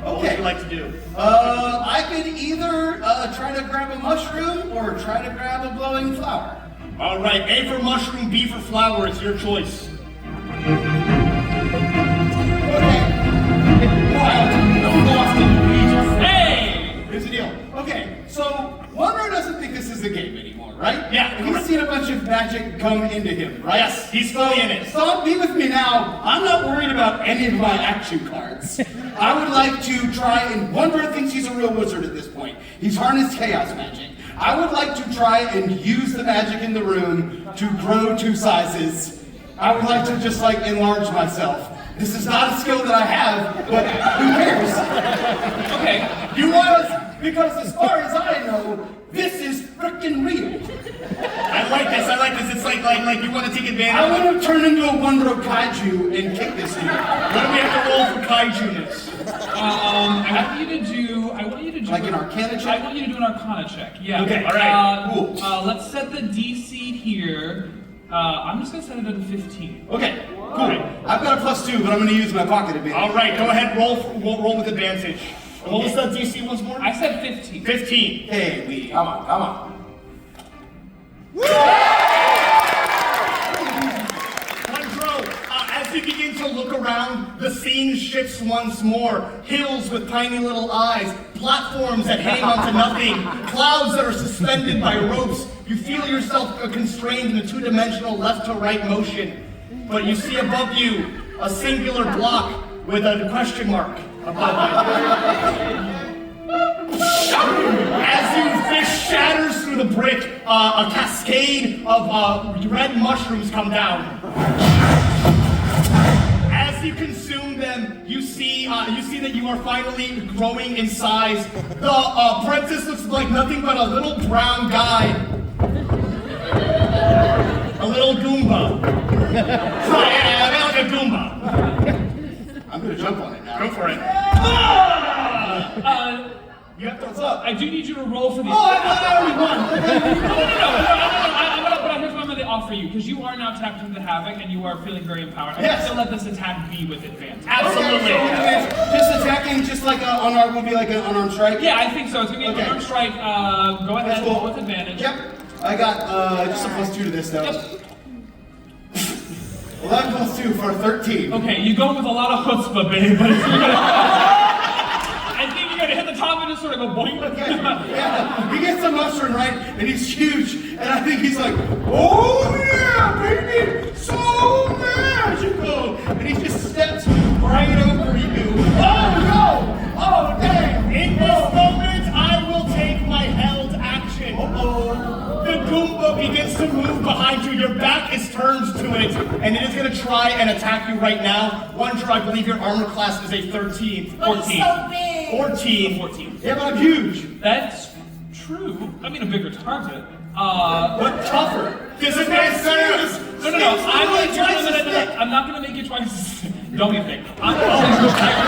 What would you like to do? I could either try to grab a mushroom or try to grab a glowing flower. All right, A for mushroom, B for flower. It's your choice. Hey! Here's the deal. Okay, so Wondra doesn't think this is a game anymore, right? Yeah. He's seen a bunch of magic come into him, right? Yes, he's fully in it. So be with me now. I'm not worried about any of my action cards. I would like to try, and Wondra thinks he's a real wizard at this point. He's harnessed chaos magic. I would like to try and use the magic in the room to grow 2 sizes. I would like to just enlarge myself. This is not a skill that I have, but who cares? Okay. You want us, because as far as I know, this is frickin' real. I like this. It's like you want to take advantage. I want to turn into a Wondro kaiju and kick this dude. What do we have to roll for kaiju-ness? I want you to do. Like an Arcana check? I want you to do an Arcana check. Yeah. Okay, all right, cool. Let's set the DC here. I'm just gonna set it at a 15. Okay, cool. I've got a +2, but I'm going to use my pocket advantage. All right, go ahead. Roll with advantage. What was that DC once more? I said 15. 15. Hey, Lee, come on. Wondro, as you begin to look around, the scene shifts once more. Hills with tiny little eyes, platforms that hang onto nothing, clouds that are suspended by ropes. You feel yourself constrained in a 2-dimensional left to right motion. But you see above you a singular block with a question mark above it. As you fish shatters through the brick, a cascade of red mushrooms come down. As you consume them, you see that you are finally growing in size. The apprentice looks like nothing but a little brown guy. A little Goomba. Like a Goomba. I'm going to jump on it now. Go for it. You have to, what's up? I do need you to roll for these. Oh, I thought I already won. No. But here's what I'm gonna do. offer you, because you are now tapped into the Havoc and you are feeling very empowered. I Yes. would still let this attack be with advantage. Absolutely. Okay, so just attacking, just like would be like an unarmed strike? Yeah, I think so. It's going to be an Okay. unarmed strike. Go ahead, That's cool. with advantage. Yep. I got just a +2 to this though. Yep. 11 + 2 for 13. Okay, you go with a lot of chutzpah, babe, but you're gonna, I think you're gonna hit the top and just sort of go boing. Yeah, he gets a mushroom, right? And he's huge. And I think he's like, oh yeah, baby, so magical. And he just steps right over you. Oh no! Oh dang! In this moment, I will take my held action. The Goomba begins to move behind you. Your back is turned to it, and it is going to try and attack you right now. Wonder, I believe your armor class is a 13. But he's so big. 14. Yeah, but I'm huge. That's true. I mean, a bigger target. But tougher. Disadvantage. No. I'm not gonna make you twice. Don't be big. I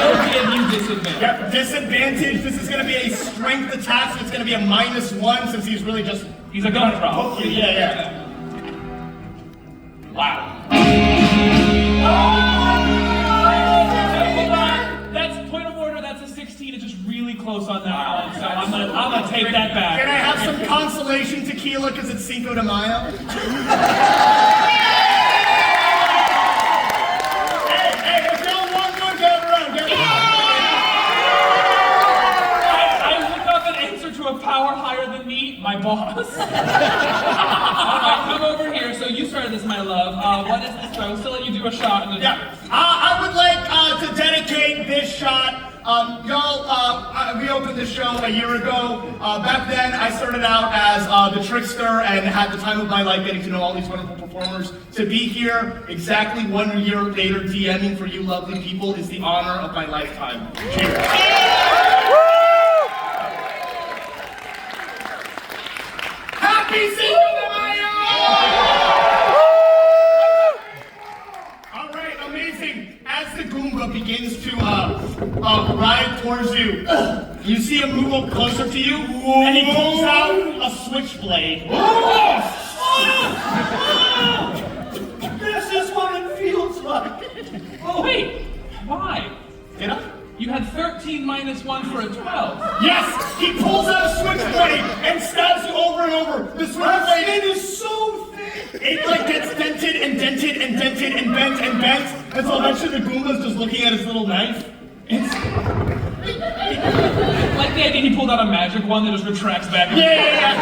will give you disadvantage. Yep, disadvantage. This is going to be a strength attack, so it's going to be a -1 since he's really just. He's a gun prop. Yeah. Wow. That's point of order. That's a 16. It's just really close on that one. So I'm gonna take that back. Can I have some consolation tequila because it's Cinco de Mayo? Hey, if y'all want one, get around. I look up and answer to a power higher than me, my boss. Alright, come over here. So you started this, my love. What is this throw? Still let you do a shot. And Yeah, I would like to dedicate this shot. We opened the show a year ago. Back then, I started out as the Trickster and had the time of my life getting to know all these wonderful performers. To be here exactly 1 year later DMing for you lovely people is the honor of my lifetime. Cheers. Happy Cinco de Mayo! All right, amazing. As the Goomba begins to ride towards you, you see him move up closer to you, and he pulls out a switchblade. This is what it feels like. Oh, wait. Why? Get up. You had 13 minus 1 for a 12. Yes, he pulls out a switchblade and stabs you over and over. The switchblade is so thick. It like gets dented and dented and dented and bent and bent. And so eventually the Goomba's just looking at his little knife. It's Like the idea he pulled out a magic one that just retracts back. yeah.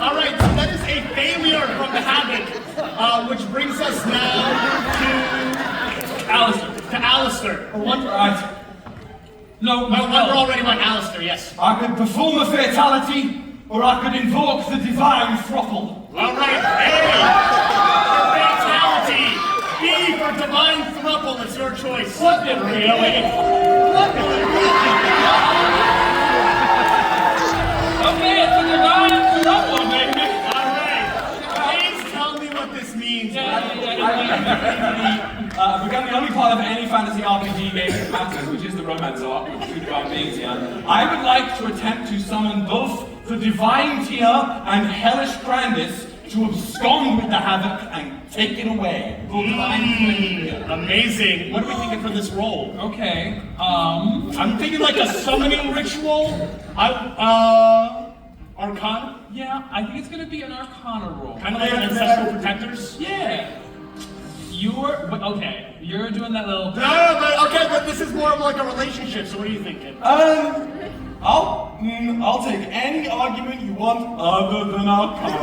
All right, so that is a failure from the Havoc, which brings us now to Alistair. Or one. No, We're already on Alistair. Yes. I could perform a fatality, or I could invoke the divine throttle. All right, A for fatality, B for divine thruple. It's your choice. Was it really? Okay, it's a divine trouble, baby. All right, please tell me what this means. Become the only part of any fantasy RPG game that matters, which is the romance arc with two divine beings here. I would like to attempt to summon both the divine tier and hellish Grandis to abscond with the Havoc and take it away. Amazing. What are we thinking for this role? Okay, I'm thinking like a summoning ritual. Arcana? yeah, I think it's gonna be an Arcana roll. Kind of like an ancestral protectors? Yeah. You're doing that little. But this is more of like a relationship, so what are you thinking? I'll take any argument you want other than Arcana.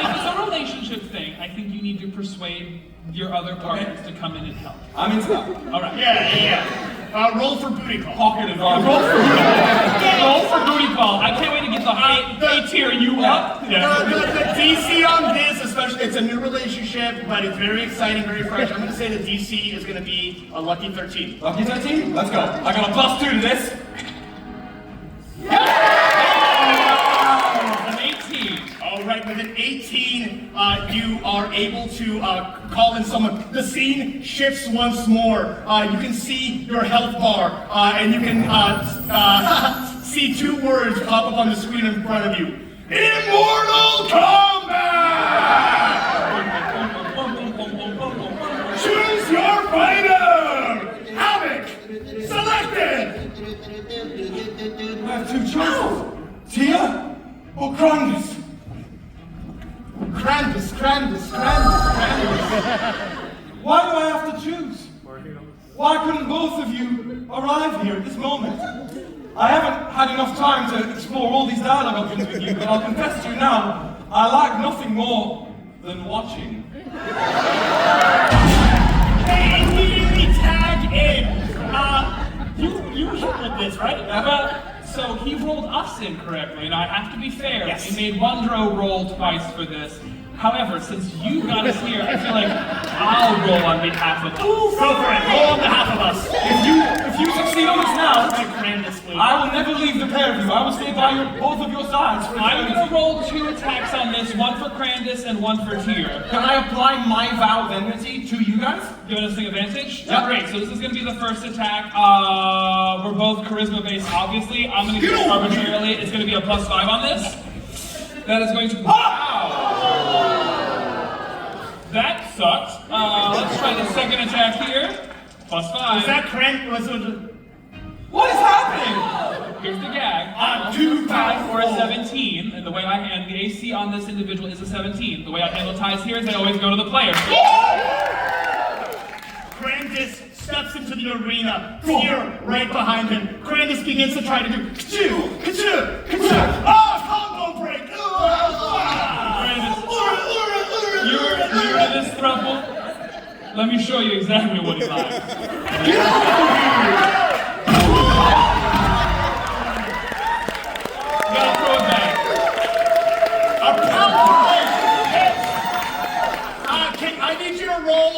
If it's a relationship thing, I think you need to persuade your other partners to come in and help. I'm into that. All right. Yeah. Roll for booty call. Pocket advantage. Roll for booty call. I can't wait to get the A tier you up. The DC on this, especially, it's a new relationship, but it's very exciting, very fresh. I'm going to say the DC is going to be a lucky 13. Lucky 13? Let's go. I got a +2 to this. An 18. All right, with an 18, you are able to call in someone. The scene shifts once more. You can see your health bar, and you can see 2 words pop up on the screen in front of you. Immortal Combat! Choose your fighter! Havoc! Selected! I have two choices. Tia or Crandus? Crandus. Why do I have to choose? Why couldn't both of you arrive here at this moment? I haven't had enough time to explore all these dialogue options with you, but I'll confess to you now, I like nothing more than watching. Hey, immediately tag in. You hit with this, right? Well, so he rolled us in correctly, and I have to be fair. Yes. He made Wondro roll twice for this. However, since you got us here, I feel like I'll roll on behalf of us. Go for it. Roll on behalf of us. If you succeed on this now, Crandus, please. I will never leave the pair of you. I will stay by both of your sides for I'm eternity. going to roll 2 attacks on this, one for Crandus and one for Tyr. Can I apply my vow of enmity to you guys? Giving us the advantage? Yep. Great, so this is going to be the first attack. We're both charisma based, obviously. I'm going to do it arbitrarily. It's going to be a +5 on this. That is going to... That sucks. Let's try the second attack here. +5. Was that was it? What is happening? Here's the gag. 2, 5 or a 17, and the way I handle the AC on this individual is a 17. The way I handle ties here is they always go to the player. Crandus steps into the arena. Tyr right behind him. Crandus begins to try to do combo break. You're new to this throuple. Let me show you exactly what he's like. Gotta throw it back. I need you to roll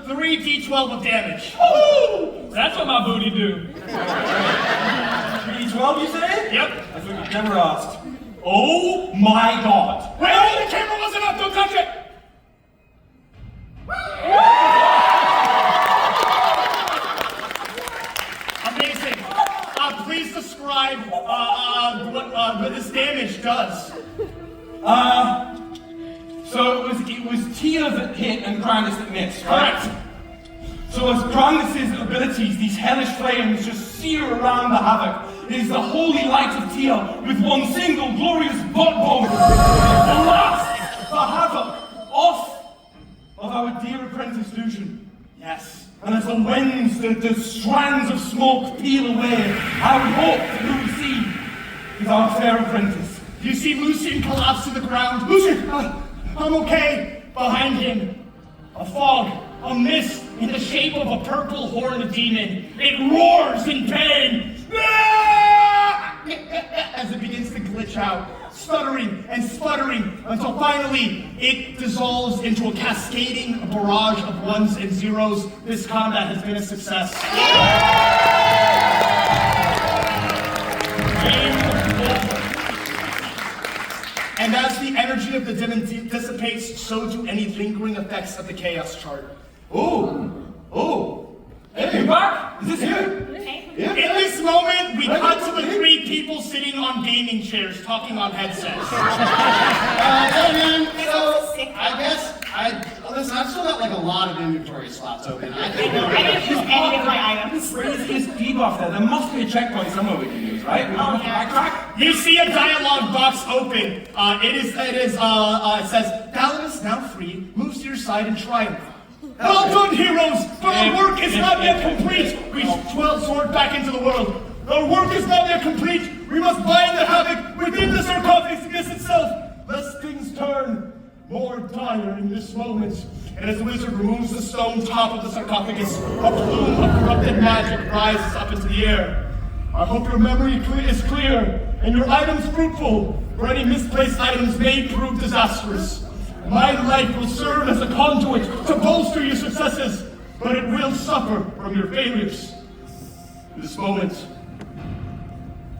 3d12 of damage. That's what my booty do. 3d12, you say? Yep. I think you've never asked. Oh my god. Wait, the camera wasn't up. Don't touch it. Amazing. Please describe what this damage does. So it was Tia that hit and Crandus that missed, right? Correct. So as Crandus' abilities, these hellish flames just sear around the havoc. It is the holy light of Tia with one single glorious butt bomb. Blast the havoc off of our dear apprentice Lucian. Yes. And as the winds, the strands of smoke peel away, I would hope that who we see is our fair apprentice. You see Lucian collapse to the ground. Lucian, I'm okay. Behind him, a fog, a mist in the shape of a purple horned demon. It roars in pain. As it begins to glitch out, stuttering and sputtering until finally it dissolves into a cascading barrage of ones and zeros. This combat has been a success. Game over. And as the energy of the demon dissipates, so do any lingering effects of the chaos chart. Oh, hey, you back? Is this you? Okay. In this moment, we cut to the 3 people sitting on gaming chairs talking on headsets. Hey man, so I guess listen, I've still got like a lot of inventory slots open. I didn't use any of my items. His debuff there. There must be a checkpoint somewhere we can use, right? Oh, yeah. Crack. You see a dialogue box open. It says, Salinas, now free, moves to your side in triumph. Well done, heroes, but our work is not yet complete. We sword back into the world. Our work is not yet complete. We must bind the havoc within the sarcophagus itself, lest things turn more dire in this moment. And as the wizard removes the stone top of the sarcophagus, a plume of corrupted magic rises up into the air. I hope your memory is clear and your items fruitful, for any misplaced items may prove disastrous. My life will serve as a conduit to bolster your successes, but it will suffer from your failures. In this moment,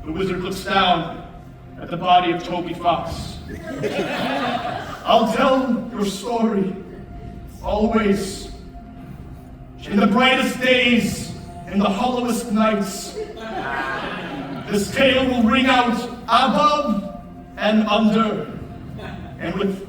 the wizard looks down at the body of Toby Fox. I'll tell your story, always. In the brightest days, in the hollowest nights, this tale will ring out above and under. And with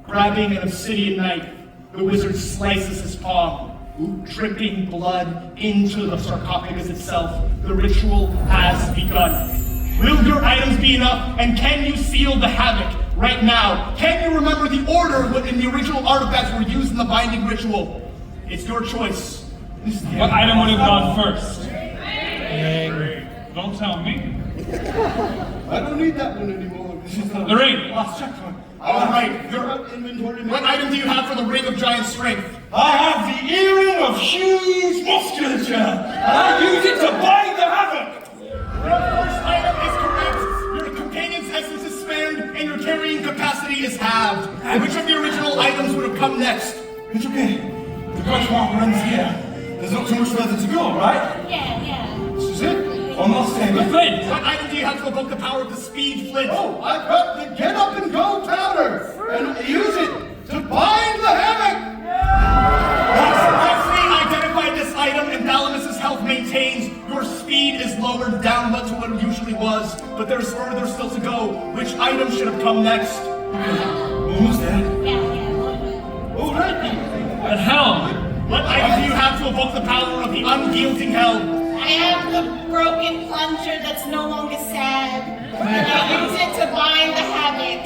grabbing an obsidian knife, the wizard slices his palm, dripping blood into the sarcophagus itself. The ritual has begun. Will your items be enough, and can you seal the havoc right now? Can you remember the order when the original artifacts were used in the binding ritual? It's your choice. What item would have gone first? Don't tell me. I don't need that one anymore. The ring. Last check one. All right, what item do you have for the ring of giant strength? I have the earring of huge musculature, and I use it to bind the havoc. Your first item is correct. Your companion's essence is spared, and your carrying capacity is halved. Which of the original items would have come next? It's okay. The benchmark runs here. There's not too much further to go, right? Yeah. This is it. One last thing. The flint. What item do you have to evoke the power of the speed flint? Oh, I've got the get up and go powder, and use it to bind the havoc. Correctly identified this item, and Thalamus's health maintains. Your speed is lowered down to what it usually was, but there's further still to go. Which item should have come next? Almost there. Yeah. All right. The helm. What item do you have to evoke the power of the unyielding hell? I have the broken plunger that's no longer sad. And I use it to bind the havoc.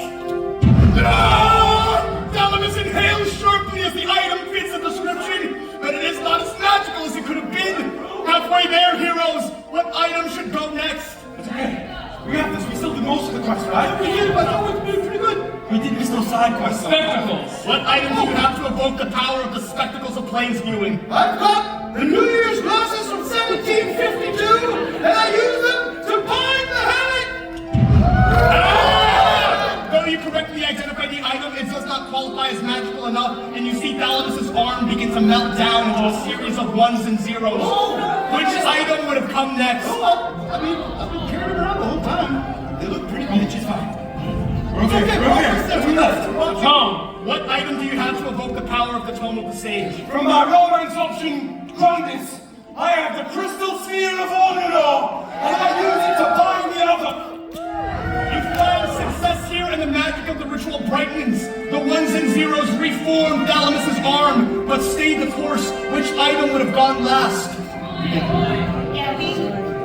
Thalamus inhales sharply as the item fits the description, but it is not as magical as it could have been. Halfway there, heroes. What item should go next? It's okay. We got this. We still did most of the quest, right? We did. I thought we were doing pretty good. We did miss those side quests. Spectacles. What item do you have to evoke the power of the spectacles of planes viewing? I've got the New Year's glasses from 1752, and I use them to bind the havoc. Though you correctly identify the item, it does not qualify as magical enough, and you see Thalamus's arm begin to melt down into a series of ones and zeros. Which item would have come next? I mean, I've been carrying them around the whole time. They look pretty good. It's fine. We're okay. We're okay. We left. Tome. What item do you have to evoke the power of the Tome of the Sage? From my romance option, Grandis, I have the crystal sphere of Ornodor, and I use it to bind the other. You find success here, and the magic of the ritual brightens. The ones and zeros reform Thalamus's arm, but stayed the course. Which item would have gone last? Yeah,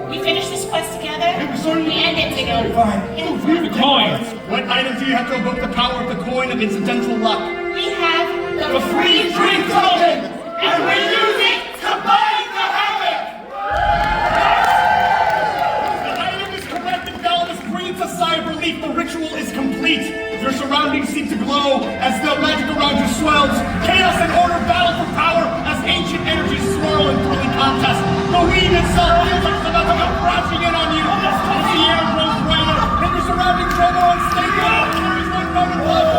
we finished this quest together. We end it together. Fine. The coin. What item do you have to evoke the power of the coin of incidental luck? We have the free drink token! and we use it to bind the havoc. The item is correct, and Thalamus breathes a sigh of relief. The ritual is complete. Your surroundings seem to glow as the magic around you swells. Chaos and order battle for power as ancient energies swirl in thrilling contest. The weave itself feels like it's about to come crashing in on you. As the air grows brighter, and your surroundings tremble unstable. There is one moment left.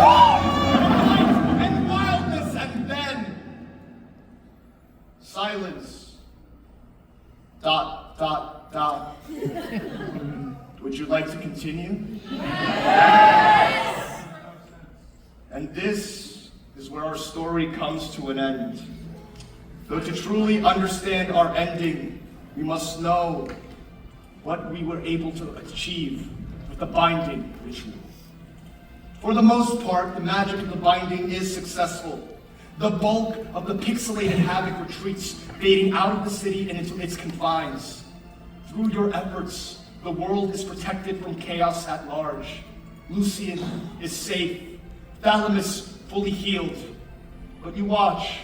Light and wildness, and then silence. Dot, dot, dot. Would you like to continue? Yes! And this is where our story comes to an end. Though to truly understand our ending, we must know what we were able to achieve with the binding ritual. For the most part, the magic of the binding is successful. The bulk of the pixelated havoc retreats, fading out of the city and into its confines. Through your efforts, the world is protected from chaos at large. Lucian is safe, Thalamus fully healed. But you watch,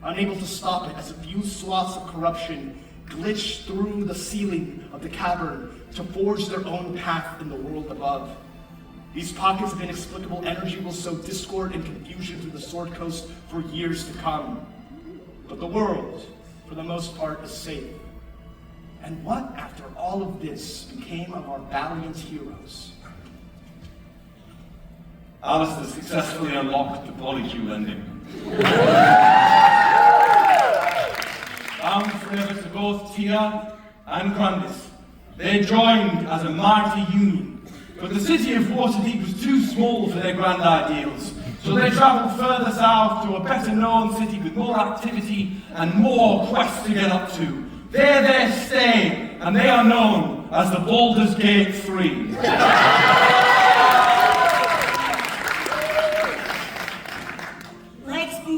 unable to stop it as a few swaths of corruption glitch through the ceiling of the cavern to forge their own path in the world above. These pockets of inexplicable energy will sow discord and confusion through the Sword Coast for years to come. But the world, for the most part, is safe. And what, after all of this, became of our valiant heroes? Alistair successfully unlocked the polycule ending. Bound forever to both Tia and Grandis, they joined as a mighty union. But the city of Waterdeep was too small for their grand ideals, so they travelled further south to a better-known city with more activity and more quests to get up to. There they stay, and they are known as the Baldur's Gate 3.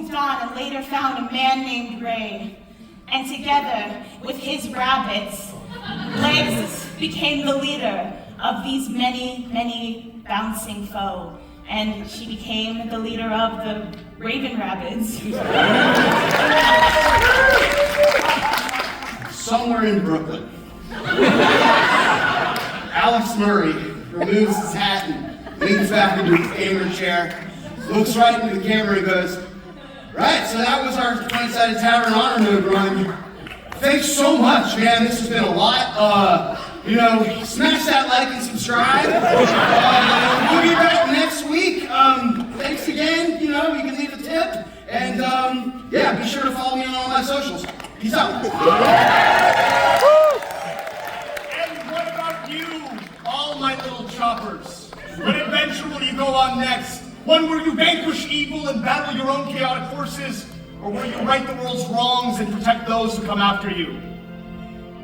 moved on and later found a man named Ray. And together with his rabbits, Legs became the leader of these many, many bouncing foe. And she became the leader of the Raven Rabbits. Somewhere in Brooklyn, Alex Murray removes his hat and leans back into his gamer chair, looks right into the camera and goes, "Right, so that was our 20-sided Tavern honor mode run. Thanks so much, man. This has been a lot. Smash that like and subscribe. We'll be back next week. Thanks again. You can leave a tip. And be sure to follow me on all my socials. Peace out." And what about you, all my little choppers? What adventure will you go on next? One where you vanquish evil and battle your own chaotic forces, or where you right the world's wrongs and protect those who come after you?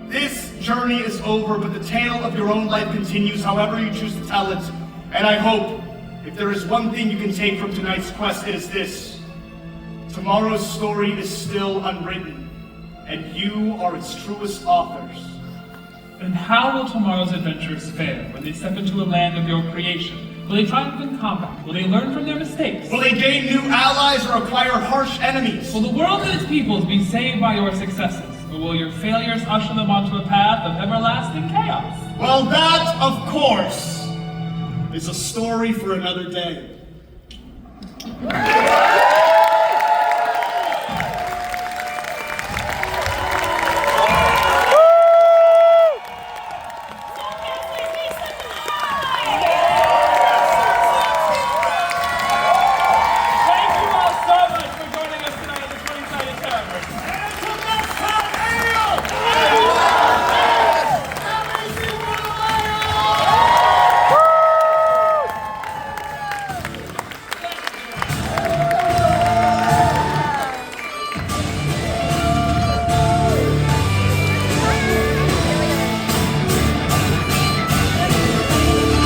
This journey is over, but the tale of your own life continues however you choose to tell it. And I hope, if there is one thing you can take from tonight's quest, it is this. Tomorrow's story is still unwritten, and you are its truest authors. And how will tomorrow's adventurers fare when they step into a land of your creation? Will they triumph in combat? Will they learn from their mistakes? Will they gain new allies or acquire harsh enemies? Will the world and its peoples be saved by your successes? Or will your failures usher them onto a path of everlasting chaos? Well, that, of course, is a story for another day.